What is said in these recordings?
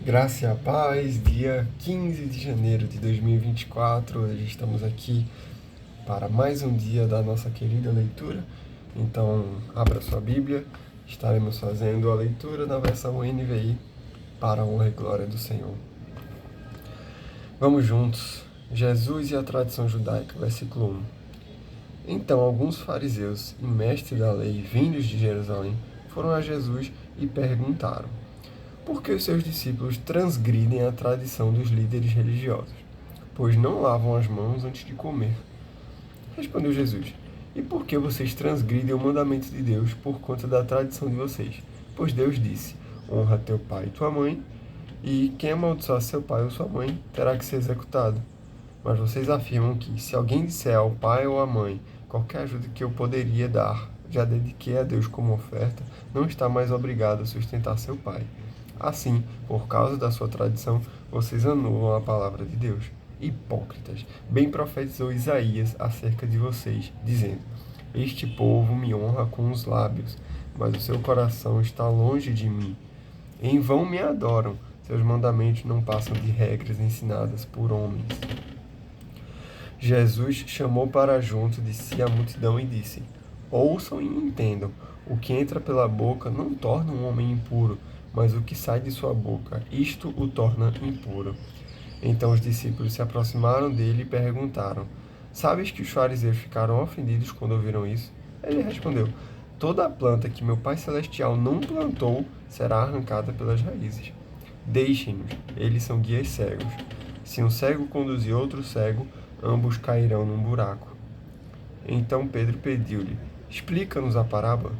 Graça e a paz, dia 15 de janeiro de 2024, hoje estamos aqui para mais um dia da nossa querida leitura. Então, abra sua Bíblia, estaremos fazendo a leitura na versão NVI para a honra e glória do Senhor. Vamos juntos, Jesus e a tradição judaica, versículo 1. Então, alguns fariseus e mestres da lei, vindos de Jerusalém, foram a Jesus e perguntaram: por que os seus discípulos transgridem a tradição dos líderes religiosos, pois não lavam as mãos antes de comer? Respondeu Jesus: e por que vocês transgridem o mandamento de Deus por conta da tradição de vocês? Pois Deus disse: honra teu pai e tua mãe, e quem amaldiçoar seu pai ou sua mãe terá que ser executado. Mas vocês afirmam que, se alguém disser ao pai ou à mãe, qualquer ajuda que eu poderia dar, já dediquei a Deus como oferta, não está mais obrigado a sustentar seu pai. Assim, por causa da sua tradição, vocês anulam a palavra de Deus. Hipócritas, bem profetizou Isaías acerca de vocês, dizendo: este povo me honra com os lábios, mas o seu coração está longe de mim. Em vão me adoram, seus mandamentos não passam de regras ensinadas por homens. Jesus chamou para junto de si a multidão e disse: ouçam e entendam, o que entra pela boca não torna um homem impuro, mas o que sai de sua boca, isto o torna impuro. Então os discípulos se aproximaram dele e perguntaram: sabes que os fariseus ficaram ofendidos quando ouviram isso? Ele respondeu: toda a planta que meu Pai Celestial não plantou será arrancada pelas raízes. Deixem-nos, eles são guias cegos. Se um cego conduzir outro cego, ambos cairão num buraco. Então Pedro pediu-lhe: explica-nos a parábola.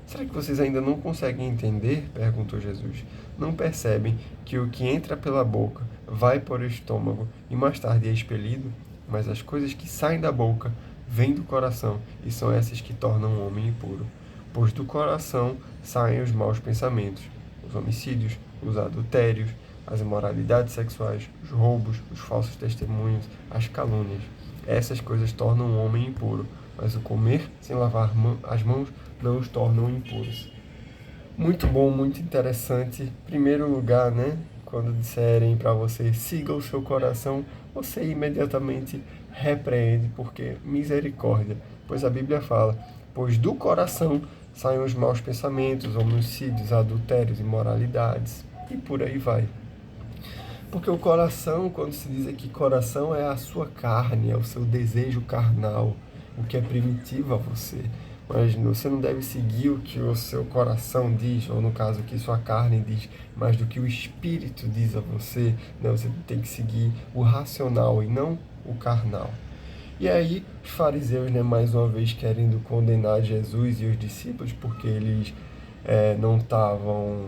Será que vocês ainda não conseguem entender? Perguntou Jesus. Não percebem que o que entra pela boca vai para o estômago e mais tarde é expelido? Mas as coisas que saem da boca vêm do coração e são essas que tornam o homem impuro. Pois do coração saem os maus pensamentos, os homicídios, os adultérios, as imoralidades sexuais, os roubos, os falsos testemunhos, as calúnias. Essas coisas tornam o homem impuro, mas o comer sem lavar as mãos não os tornam impuros. Muito bom, muito interessante. Primeiro lugar, né? Quando disserem para você, siga o seu coração, você imediatamente repreende, porque misericórdia. Pois a Bíblia fala, pois do coração saem os maus pensamentos, homicídios, adultérios, imoralidades, e por aí vai. Porque o coração, quando se diz aqui coração, é a sua carne, é o seu desejo carnal, o que é primitivo a você. Mas você não deve seguir o que o seu coração diz, ou no caso, o que sua carne diz, mas do que o Espírito diz a você. Né? Você tem que seguir o racional e não o carnal. E aí, os fariseus, né, mais uma vez, querendo condenar Jesus e os discípulos, porque eles não estavam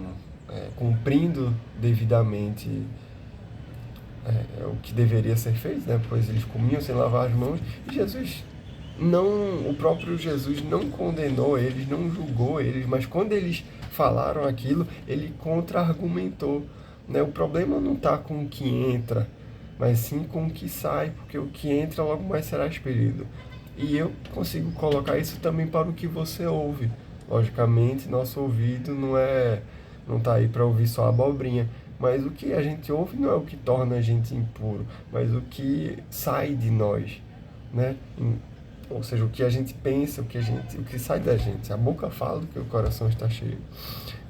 cumprindo devidamente o que deveria ser feito, né? Pois eles comiam sem lavar as mãos. E Jesus não, o próprio Jesus não condenou eles, não julgou eles, mas quando eles falaram aquilo, ele contra-argumentou, né? O problema não está com o que entra, mas sim com o que sai, porque o que entra logo mais será expelido. E eu consigo colocar isso também para o que você ouve. Logicamente, nosso ouvido não está aí para ouvir só abobrinha, mas o que a gente ouve não é o que torna a gente impuro, mas o que sai de nós, né? Ou seja, o que a gente pensa, o que sai da gente. A boca fala do que o coração está cheio.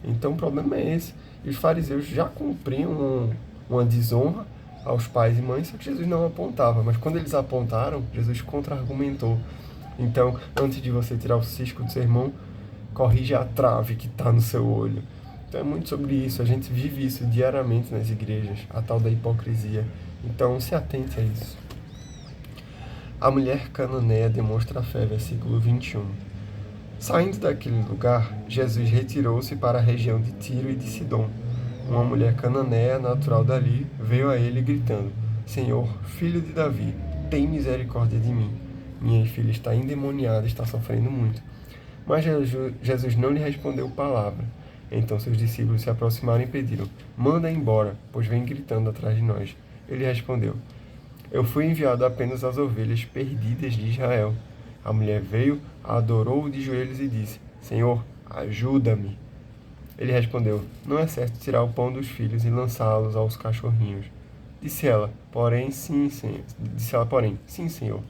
Então o problema é esse. E os fariseus já cumpriam uma desonra aos pais e mães, só que Jesus não apontava. Mas quando eles apontaram, Jesus contra-argumentou. Então, antes de você tirar o cisco do seu irmão, corrija a trave que está no seu olho. Então é muito sobre isso. A gente vive isso diariamente nas igrejas, a tal da hipocrisia. Então se atente a isso. A mulher cananeia demonstra fé, versículo 21. Saindo daquele lugar, Jesus retirou-se para a região de Tiro e de Sidom. Uma mulher cananeia, natural dali, veio a ele gritando: Senhor, filho de Davi, tem misericórdia de mim. Minha filha está endemoniada, está sofrendo muito. Mas Jesus não lhe respondeu palavra. Então seus discípulos se aproximaram e pediram: manda embora, pois vem gritando atrás de nós. Ele respondeu: eu fui enviado apenas às ovelhas perdidas de Israel. A mulher veio, adorou-o de joelhos e disse: Senhor, ajuda-me. Ele respondeu: Não é certo tirar o pão dos filhos e lançá-los aos cachorrinhos. Disse ela, porém, sim, senhor.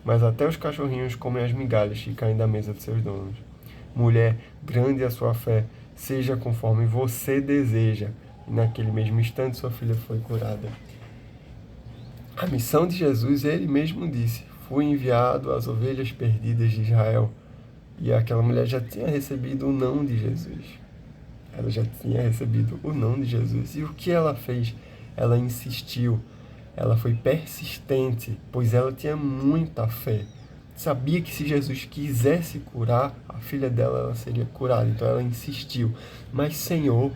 Mas até os cachorrinhos comem as migalhas que caem da mesa de seus donos. Mulher, grande é a sua fé, seja conforme você deseja. E naquele mesmo instante sua filha foi curada. A missão de Jesus, ele mesmo disse: Fui enviado às ovelhas perdidas de Israel. E aquela mulher já tinha recebido o não de Jesus. Ela já tinha recebido o não de Jesus. E o que ela fez? Ela insistiu. Ela foi persistente, pois ela tinha muita fé. Sabia que se Jesus quisesse curar, a filha dela ela seria curada. Então ela insistiu. Mas, Senhor,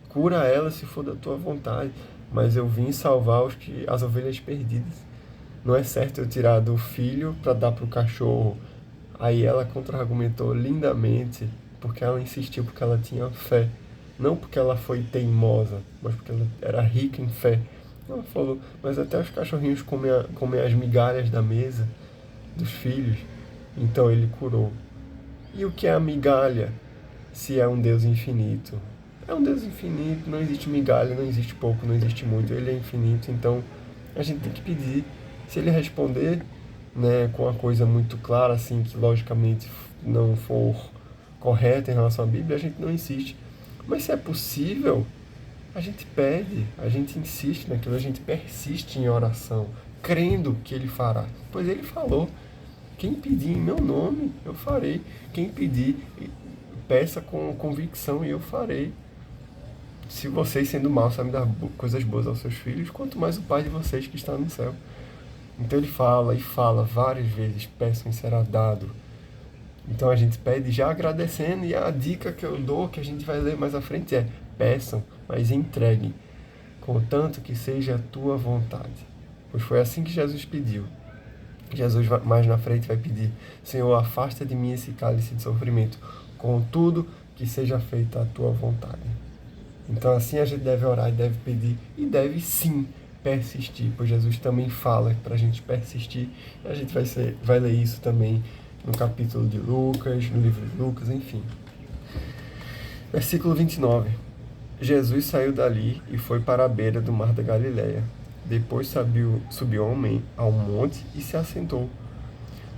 cura ela se for da tua vontade. Mas eu vim salvar as ovelhas perdidas. Não é certo eu tirar do filho para dar para o cachorro. Aí ela contra-argumentou lindamente, porque ela insistiu, porque ela tinha fé. Não porque ela foi teimosa, mas porque ela era rica em fé. Ela falou, mas até os cachorrinhos comem as migalhas da mesa dos filhos. Então ele curou. E o que é a migalha, se é um Deus infinito? É um Deus infinito, não existe migalha, não existe pouco, não existe muito. Ele é infinito, então a gente tem que pedir. Se ele responder, né, com uma coisa muito clara, assim, que logicamente não for correta em relação à Bíblia, a gente não insiste. Mas se é possível, a gente pede, a gente insiste naquilo, a gente persiste em oração, crendo que ele fará. Pois ele falou, quem pedir em meu nome, eu farei. Quem pedir, peça com convicção e eu farei. Se vocês, sendo maus, sabem dar coisas boas aos seus filhos, quanto mais o Pai de vocês que está no céu. Então ele fala e fala várias vezes, peçam e será dado. Então a gente pede já agradecendo, e a dica que eu dou, que a gente vai ler mais à frente é: peçam, mas entreguem, contanto que seja a tua vontade. Pois foi assim que Jesus pediu. Jesus mais na frente vai pedir: Senhor, afasta de mim esse cálice de sofrimento, contudo que seja feita a tua vontade. Então assim a gente deve orar e deve pedir, e deve sim persistir, pois Jesus também fala para a gente persistir, e a gente vai ler isso também no capítulo de Lucas, no livro de Lucas, enfim. Versículo 29. Jesus saiu dali e foi para a beira do mar da Galileia. Depois subiu ao monte e se assentou.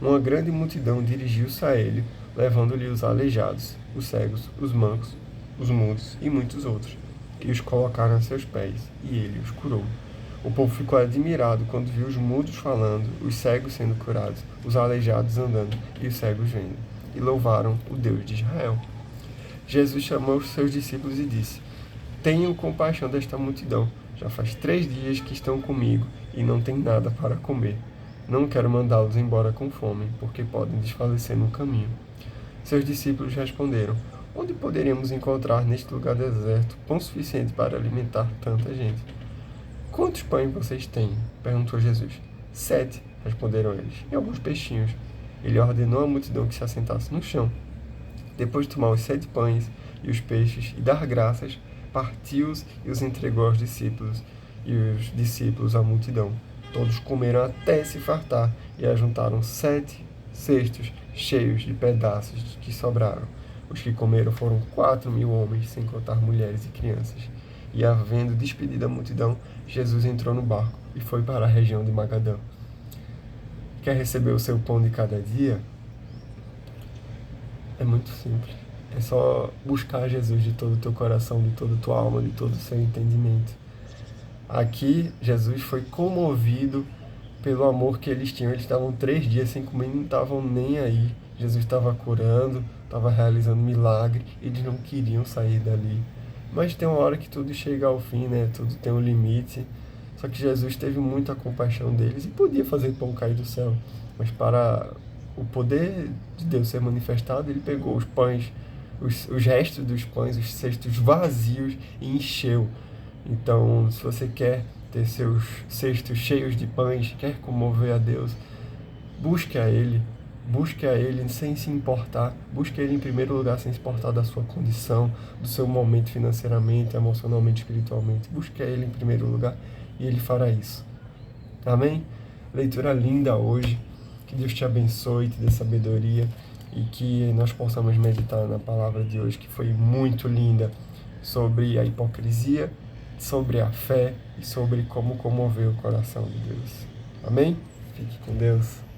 Uma grande multidão dirigiu-se a ele, levando-lhe os aleijados, os cegos, os mancos, os mudos e muitos outros, e os colocaram a seus pés, e ele os curou. O povo ficou admirado quando viu os mudos falando, os cegos sendo curados, os aleijados andando e os cegos vendo, e louvaram o Deus de Israel. Jesus chamou os seus discípulos e disse: Tenham compaixão desta multidão. Já faz 3 dias que estão comigo e não têm nada para comer. Não quero mandá-los embora com fome, porque podem desfalecer no caminho. Seus discípulos responderam: Onde poderíamos encontrar neste lugar deserto pão suficiente para alimentar tanta gente? Quantos pães vocês têm? Perguntou Jesus. 7, responderam eles, e alguns peixinhos. Ele ordenou à multidão que se assentasse no chão. Depois de tomar os 7 pães e os peixes e dar graças, partiu-os e os entregou aos discípulos, e os discípulos à multidão. Todos comeram até se fartar, e ajuntaram 7 cestos cheios de pedaços que sobraram. Os que comeram foram 4.000 homens, sem contar mulheres e crianças. E, havendo despedido a multidão, Jesus entrou no barco e foi para a região de Magadã. Quer receber o seu pão de cada dia? É muito simples. É só buscar Jesus de todo o teu coração, de toda a tua alma, de todo o seu entendimento. Aqui, Jesus foi comovido pelo amor que eles tinham. Eles estavam 3 dias sem comer e não estavam nem aí. Jesus estava curando, estava realizando milagre, eles não queriam sair dali. Mas tem uma hora que tudo chega ao fim, né? Tudo tem um limite. Só que Jesus teve muita compaixão deles e podia fazer pão cair do céu. Mas para o poder de Deus ser manifestado, ele pegou os pães, os restos dos pães, os cestos vazios, e encheu. Então, se você quer ter seus cestos cheios de pães, quer comover a Deus, busque a Ele sem se importar, busque Ele em primeiro lugar sem se importar da sua condição, do seu momento financeiramente, emocionalmente, espiritualmente. Busque a Ele em primeiro lugar e Ele fará isso. Amém? Leitura linda hoje, que Deus te abençoe, te dê sabedoria e que nós possamos meditar na palavra de hoje, que foi muito linda, sobre a hipocrisia, sobre a fé e sobre como comover o coração de Deus. Amém? Fique com Deus.